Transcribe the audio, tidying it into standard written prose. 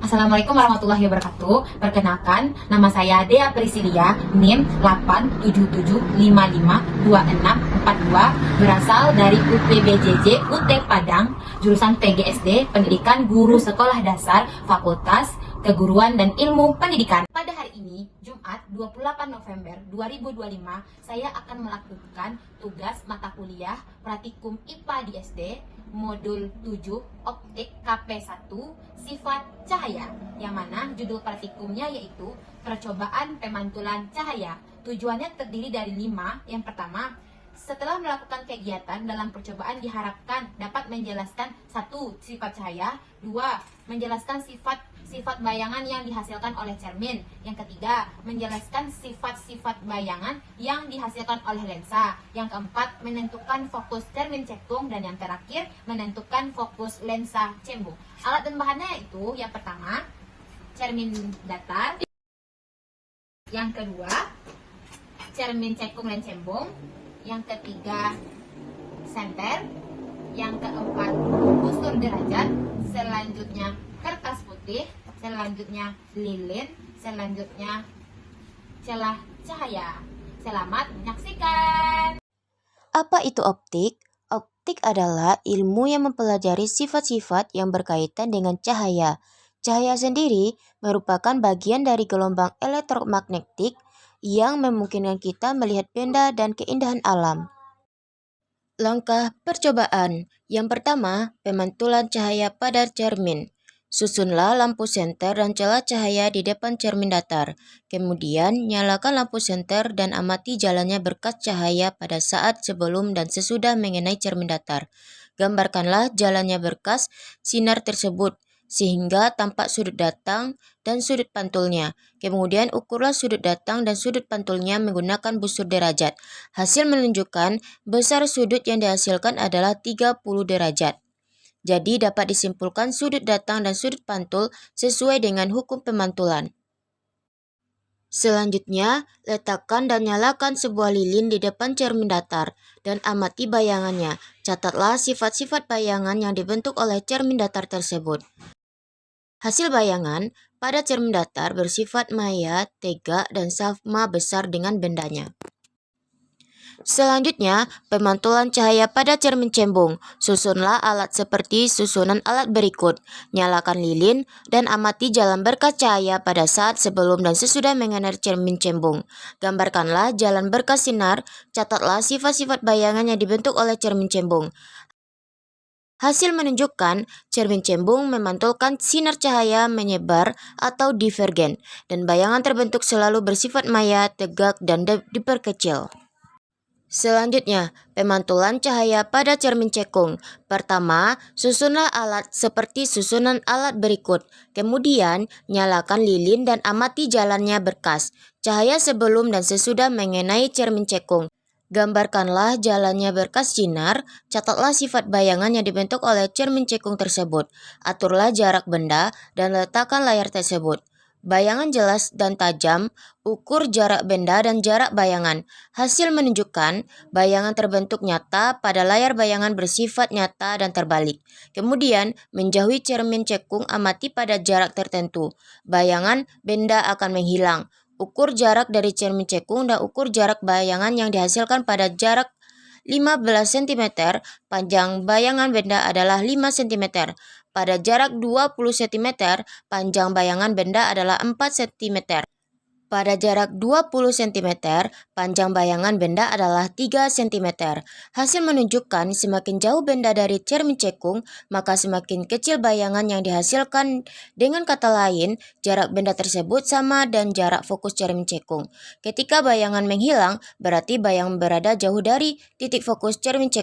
Assalamualaikum warahmatullahi wabarakatuh. Perkenalkan, nama saya Dea Priscilia, NIM 877552642, berasal dari UPBJJ UT Padang, jurusan PGSD, Pendidikan Guru Sekolah Dasar, Fakultas Keguruan dan Ilmu Pendidikan. Pada hari ini, Jumat 28 November 2025, saya akan melakukan tugas mata kuliah Praktikum IPA di SD, Modul 7 Optik KP1 Sifat Cahaya, yang mana judul praktikumnya yaitu Percobaan Pemantulan Cahaya. Tujuannya terdiri dari 5. Yang pertama, setelah melakukan kegiatan dalam percobaan diharapkan dapat menjelaskan 1. Sifat cahaya, 2. Menjelaskan sifat bayangan yang dihasilkan oleh cermin. Yang ketiga, menjelaskan sifat-sifat bayangan yang dihasilkan oleh lensa. Yang keempat, menentukan fokus cermin cekung. Dan yang terakhir, menentukan fokus lensa cembung. Alat dan bahannya itu, yang pertama, cermin datar. Yang kedua, cermin cekung dan cembung. Yang ketiga, senter. Yang keempat, busur derajat. Selanjutnya, kertas putih. Selanjutnya, lilin. Selanjutnya, celah cahaya. Selamat menyaksikan. Apa itu optik? Optik adalah ilmu yang mempelajari sifat-sifat yang berkaitan dengan cahaya. Cahaya sendiri merupakan bagian dari gelombang elektromagnetik yang memungkinkan kita melihat benda dan keindahan alam. Langkah percobaan. Yang pertama, pemantulan cahaya pada cermin. Susunlah lampu senter dan celah cahaya di depan cermin datar. Kemudian, nyalakan lampu senter dan amati jalannya berkas cahaya pada saat sebelum dan sesudah mengenai cermin datar. Gambarkanlah jalannya berkas sinar tersebut sehingga tampak sudut datang dan sudut pantulnya. Kemudian ukurlah sudut datang dan sudut pantulnya menggunakan busur derajat. Hasil menunjukkan besar sudut yang dihasilkan adalah 30 derajat. Jadi dapat disimpulkan sudut datang dan sudut pantul sesuai dengan hukum pemantulan. Selanjutnya, letakkan dan nyalakan sebuah lilin di depan cermin datar dan amati bayangannya. Catatlah sifat-sifat bayangan yang dibentuk oleh cermin datar tersebut. Hasil bayangan pada cermin datar bersifat maya, tegak, dan sama besar dengan bendanya. Selanjutnya, pemantulan cahaya pada cermin cembung. Susunlah alat seperti susunan alat berikut. Nyalakan lilin dan amati jalan berkas cahaya pada saat sebelum dan sesudah mengenai cermin cembung. Gambarkanlah jalan berkas sinar, catatlah sifat-sifat bayangan yang dibentuk oleh cermin cembung. Hasil menunjukkan cermin cembung memantulkan sinar cahaya menyebar atau divergen, dan bayangan terbentuk selalu bersifat maya, tegak, dan diperkecil. Selanjutnya, pemantulan cahaya pada cermin cekung. Pertama, susunlah alat seperti susunan alat berikut. Kemudian, nyalakan lilin dan amati jalannya berkas cahaya sebelum dan sesudah mengenai cermin cekung. Gambarkanlah jalannya berkas sinar, catatlah sifat bayangan yang dibentuk oleh cermin cekung tersebut. Aturlah jarak benda dan letakkan layar tersebut. Bayangan jelas dan tajam, ukur jarak benda dan jarak bayangan. Hasil menunjukkan bayangan terbentuk nyata pada layar bayangan bersifat nyata dan terbalik. Kemudian, menjauhi cermin cekung amati pada jarak tertentu. Bayangan benda akan menghilang. Ukur jarak dari cermin cekung dan ukur jarak bayangan yang dihasilkan pada jarak 15 cm, panjang bayangan benda adalah 5 cm. Pada jarak 20 cm, panjang bayangan benda adalah 4 cm. Pada jarak 20 cm, panjang bayangan benda adalah 3 cm. Hasil menunjukkan semakin jauh benda dari cermin cekung, maka semakin kecil bayangan yang dihasilkan. Dengan kata lain, jarak benda tersebut sama dan jarak fokus cermin cekung. Ketika bayangan menghilang, berarti bayangan berada jauh dari titik fokus cermin cekung.